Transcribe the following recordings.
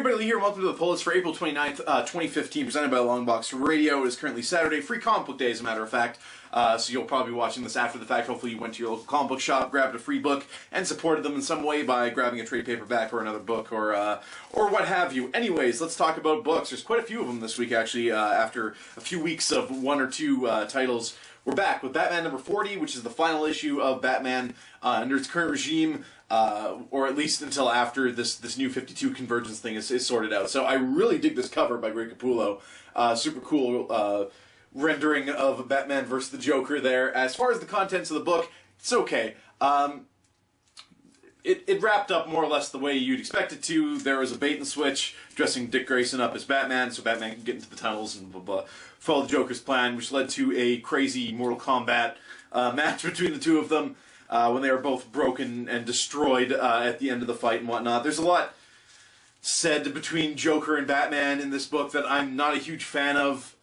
everybody, Lee here, and welcome to the pull list for April 29th, 2015, presented by Longbox Radio. It is currently Saturday, free comic book day as a matter of fact, so you'll probably be watching this after the fact. Hopefully you went to your local comic book shop, grabbed a free book, and supported them in some way by grabbing a trade paperback or another book or what have you. Anyways, let's talk about books. There's quite a few of them this week, actually, after a few weeks of one or two titles. We're back with Batman number 40, which is the final issue of Batman under its current regime, or at least until after this new 52 Convergence thing is sorted out. So I really dig this cover by Greg Capullo. Super cool rendering of Batman versus the Joker there. As far as the contents of the book, it's okay. It wrapped up more or less the way you'd expect it to. There was a bait and switch dressing Dick Grayson up as Batman, so Batman can get into the tunnels and blah, blah, follow the Joker's plan, which led to a crazy Mortal Kombat match between the two of them when they were both broken and destroyed at the end of the fight and whatnot. There's a lot said between Joker and Batman in this book that I'm not a huge fan of.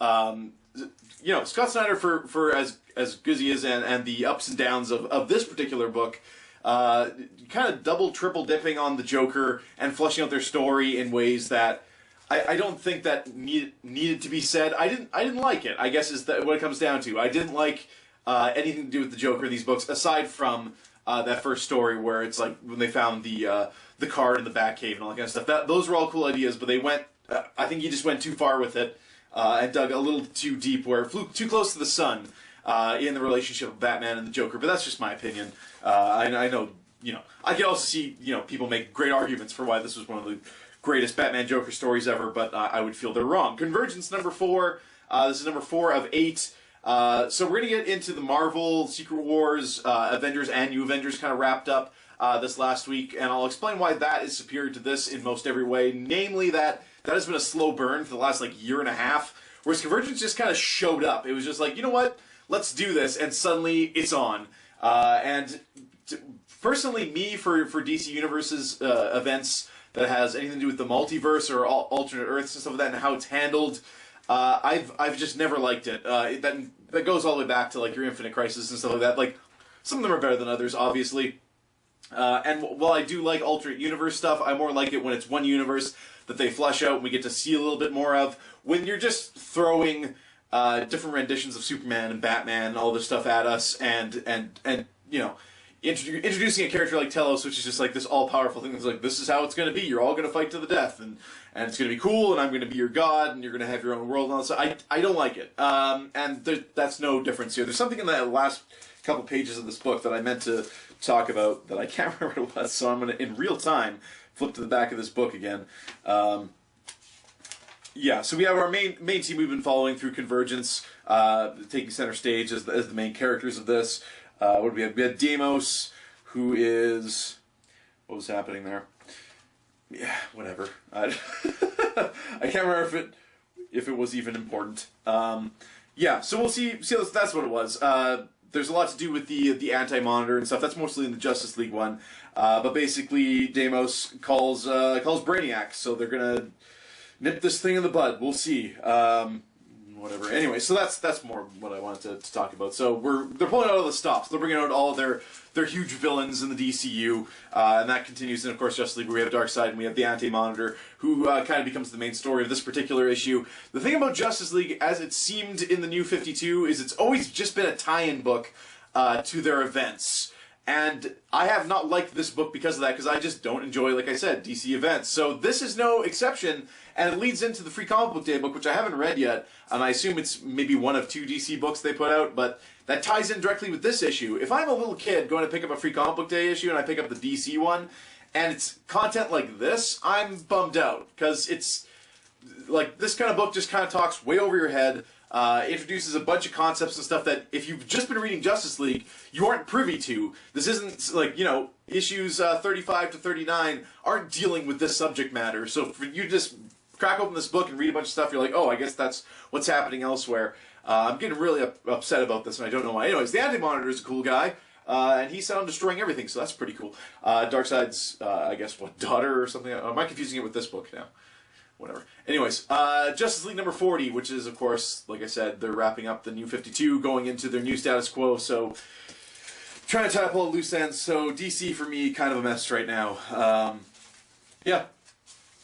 You know, Scott Snyder, for as good as he is, and the ups and downs of this particular book, kind of double, triple dipping on the Joker and fleshing out their story in ways that I don't think that needed to be said. I didn't like it, I guess, is that what it comes down to. I didn't like anything to do with the Joker in these books, aside from that first story where it's like when they found the card in the Batcave and all that kind of stuff. Those were all cool ideas, but they went, I think he just went too far with it and dug a little too deep, where it flew too close to the sun in the relationship of Batman and the Joker. But that's just my opinion. I know, you know, I can also see, you know, people make great arguments for why this was one of the greatest Batman Joker stories ever, but I would feel they're wrong. Convergence number 4. This is number 4 of 8. So we're going to get into the Marvel, Secret Wars, Avengers, and New Avengers kind of wrapped up this last week, and I'll explain why that is superior to this in most every way, namely that has been a slow burn for the last, like, year and a half, whereas Convergence just kind of showed up. It was just like, you know what, let's do this, and suddenly it's on. Personally, me, for DC Universe's events that has anything to do with the multiverse or alternate Earths and stuff like that, and how it's handled, I've just never liked it. That goes all the way back to, like, your Infinite Crisis and stuff like that. Like, some of them are better than others, obviously. And while I do like alternate universe stuff, I more like it when it's one universe that they flesh out and we get to see a little bit more of. When you're just throwing different renditions of Superman and Batman and all this stuff at us, and you know, introducing a character like Telos, which is just like this all-powerful thing that's like, this is how it's going to be, you're all going to fight to the death, and it's going to be cool, and I'm going to be your god, and you're going to have your own world and all that stuff. I don't like it. And that's no difference here. There's something in the last couple pages of this book that I meant to talk about that I can't remember what it was, so I'm going to, in real time, flip to the back of this book again. Yeah, so we have our main team we've been following through Convergence, taking center stage as the main characters of this. What do we have? We had Deimos, who is... What was happening there? Yeah, whatever. I can't remember if it was even important. Yeah, so we'll see that's what it was. There's a lot to do with the Anti-Monitor and stuff. That's mostly in the Justice League one. But basically, Deimos calls Brainiac, so they're gonna nip this thing in the bud. We'll see. Whatever. Anyway, so that's more what I wanted to talk about. So they're pulling out all the stops. They're bringing out all of their huge villains in the DCU, and that continues. And of course, Justice League, where we have Darkseid and we have the Anti-Monitor, who kind of becomes the main story of this particular issue. The thing about Justice League, as it seemed in the New 52, is it's always just been a tie-in book to their events. And I have not liked this book because of that, because I just don't enjoy, like I said, DC events. So this is no exception, and it leads into the Free Comic Book Day book, which I haven't read yet, and I assume it's maybe one of 2 DC books they put out, but that ties in directly with this issue. If I'm a little kid going to pick up a Free Comic Book Day issue, and I pick up the DC one, and it's content like this, I'm bummed out, because it's, like, this kind of book just kind of talks way over your head, introduces a bunch of concepts and stuff that if you've just been reading Justice League, you aren't privy to. This isn't, like, you know, issues 35 to 39 aren't dealing with this subject matter. So for you to just crack open this book and read a bunch of stuff, you're like, oh, I guess that's what's happening elsewhere. I'm getting really upset about this, and I don't know why. Anyways, the Anti-Monitor is a cool guy, and he's set on destroying everything, so that's pretty cool. Darkseid's, I guess, what, daughter or something? Am I confusing it with this book now? Whatever. Anyways, Justice League number 40, which is, of course, like I said, they're wrapping up the New 52, going into their new status quo, so trying to tie up all the loose ends. So DC, for me, kind of a mess right now. Yeah.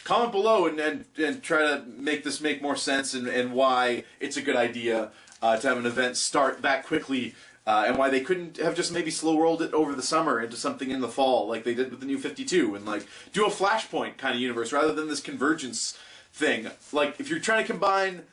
comment below and try to make this make more sense and why it's a good idea to have an event start that quickly. And why they couldn't have just maybe slow-rolled it over the summer into something in the fall, like they did with the New 52, and like do a Flashpoint kind of universe rather than this Convergence thing. Like, if you're trying to combine,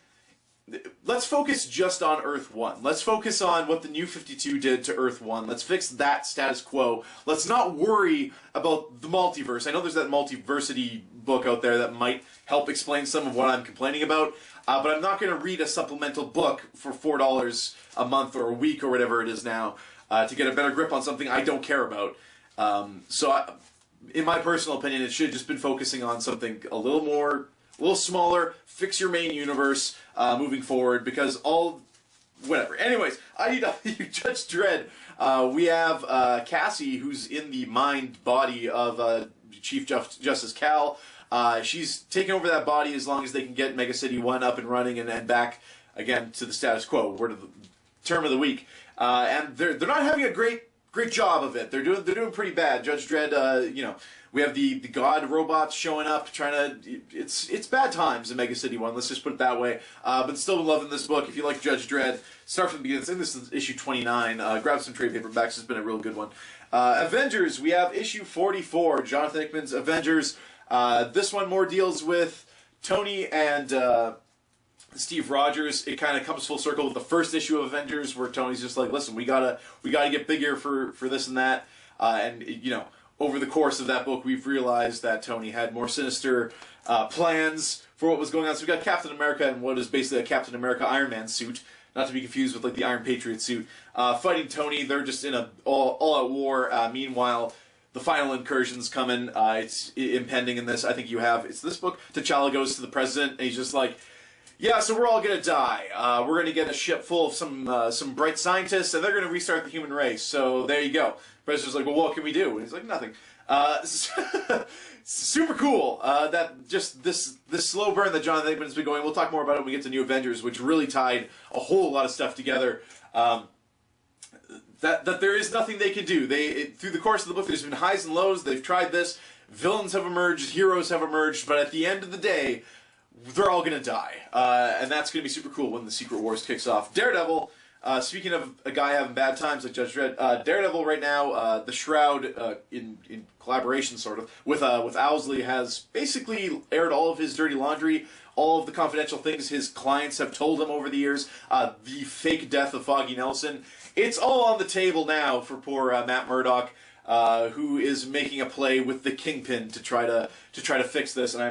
let's focus just on Earth 1. Let's focus on what the New 52 did to Earth 1. Let's fix that status quo. Let's not worry about the multiverse. I know there's that multiversity book out there that might help explain some of what I'm complaining about. But I'm not going to read a supplemental book for $4 a month or a week or whatever it is now to get a better grip on something I don't care about. In my personal opinion, it should have just been focusing on something a little smaller, fix your main universe moving forward, because whatever. Anyways, IDW Judge Dredd. We have Cassie, who's in the mind-body of Chief Justice Cal. She's taken over that body as long as they can get Mega City 1 up and running and back again to the status quo. Word of the term of the week. And they're not having a great job of it. They're doing pretty bad. Judge Dredd, we have the God robots showing up, trying to. It's bad times in Mega City 1. Let's just put it that way. But still loving this book. If you like Judge Dredd, start from the beginning. I think this is issue 29. Grab some trade paperbacks. It's been a real good one. Avengers. We have issue 44. Jonathan Hickman's Avengers. This one more deals with Tony and Steve Rogers. It kind of comes full circle with the first issue of Avengers, where Tony's just like, "Listen, we gotta get bigger for this and that." And over the course of that book, we've realized that Tony had more sinister plans for what was going on. So we got Captain America in what is basically a Captain America Iron Man suit, not to be confused with like the Iron Patriot suit, fighting Tony. They're just in a all-out war. Meanwhile, the final incursion's coming. It's impending in this. I think it's this book. T'Challa goes to the president, and he's just like, yeah, so we're all gonna die. We're gonna get a ship full of some bright scientists, and they're gonna restart the human race. So there you go. The president's like, well, what can we do? And he's like, nothing. Super cool. That just this slow burn that Jonathan Hickman's been going. We'll talk more about it when we get to New Avengers, which really tied a whole lot of stuff together. That there is nothing they can do. Through the course of the book, there's been highs and lows. They've tried this. Villains have emerged. Heroes have emerged. But at the end of the day, they're all going to die. And that's going to be super cool when the Secret Wars kicks off. Daredevil, speaking of a guy having bad times like Judge Dredd, Daredevil right now, the Shroud, in collaboration sort of, with Owsley, has basically aired all of his dirty laundry, all of the confidential things his clients have told him over the years, the fake death of Foggy Nelson. It's all on the table now for poor Matt Murdock, who is making a play with the Kingpin to try to fix this. And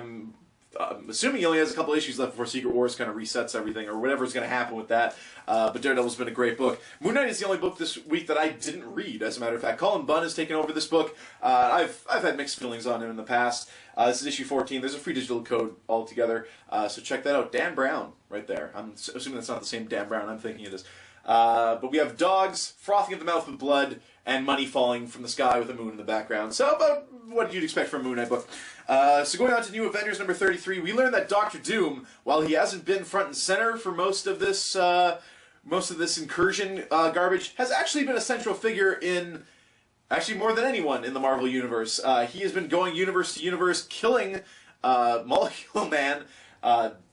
I'm assuming he only has a couple issues left before Secret Wars kind of resets everything, or whatever's going to happen with that. But Daredevil's been a great book. Moon Knight is the only book this week that I didn't read, as a matter of fact. Colin Bunn has taken over this book. I've had mixed feelings on him in the past. This is issue 14. There's a free digital code altogether, so check that out. Dan Brown, right there. I'm assuming that's not the same Dan Brown I'm thinking it is. But we have dogs frothing at the mouth with blood and money falling from the sky with a moon in the background. So about what you'd expect from a Moon Knight book. So going on to New Avengers number 33, we learned that Doctor Doom, while he hasn't been front and center for most of this incursion garbage, has actually been a central figure in, actually more than anyone in the Marvel Universe. He has been going universe to universe, killing Molecule Man,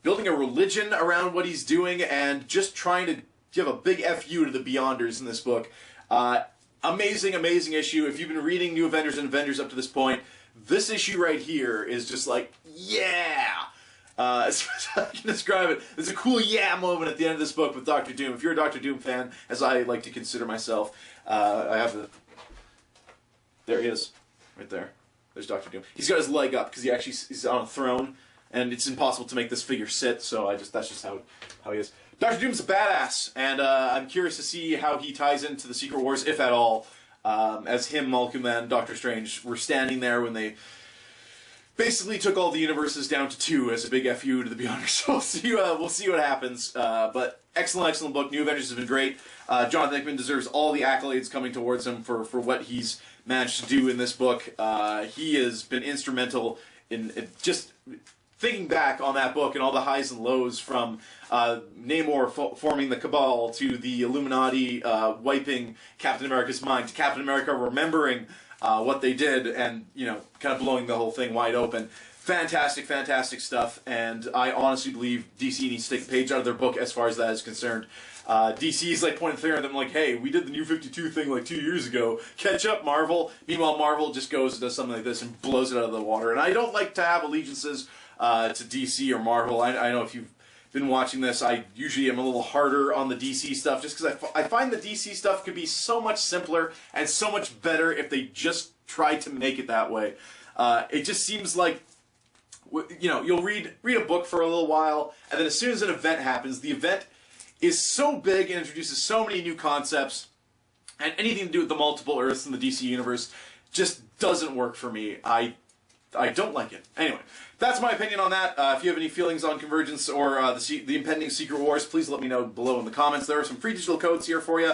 building a religion around what he's doing, and just trying to give a big FU to the Beyonders in this book. Amazing, amazing issue. If you've been reading New Avengers and Avengers up to this point, this issue right here is just like, yeah! As far as I can describe it, there's a cool yeah moment at the end of this book with Doctor Doom. If you're a Doctor Doom fan, as I like to consider myself, I have the... There he is. Right there. There's Doctor Doom. He's got his leg up because he's on a throne, and it's impossible to make this figure sit, so that's just how he is. Doctor Doom's a badass, and I'm curious to see how he ties into the Secret Wars, if at all, as him, Molecule Man, Doctor Strange were standing there when they basically took all the universes down to 2 as a big FU to the Beyonders. So we'll see what happens. But excellent, excellent book. New Avengers has been great. Jonathan Hickman deserves all the accolades coming towards him for what he's managed to do in this book. He has been instrumental in just thinking back on that book and all the highs and lows, from Namor forming the Cabal to the Illuminati wiping Captain America's mind, to Captain America remembering what they did and, kind of blowing the whole thing wide open. Fantastic, fantastic stuff, and I honestly believe DC needs to take a page out of their book as far as that is concerned. DC is like pointing the finger at them like, hey, we did the New 52 thing like 2 years ago. Catch up, Marvel. Meanwhile, Marvel just goes and does something like this and blows it out of the water. And I don't like to have allegiances to DC or Marvel. I know if you've been watching this, I usually am a little harder on the DC stuff just because I find the DC stuff could be so much simpler and so much better if they just tried to make it that way. It just seems like, you know, you'll read a book for a little while, and then as soon as an event happens, the event is so big and introduces so many new concepts, and anything to do with the multiple Earths in the DC universe just doesn't work for me. I don't like it. Anyway, that's my opinion on that. If you have any feelings on Convergence or the impending Secret Wars, please let me know below in the comments. There are some free digital codes here for you.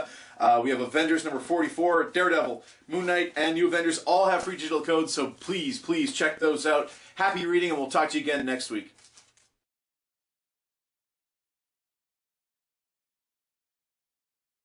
We have Avengers number 44, Daredevil, Moon Knight, and New Avengers all have free digital codes, so please check those out. Happy reading, and we'll talk to you again next week.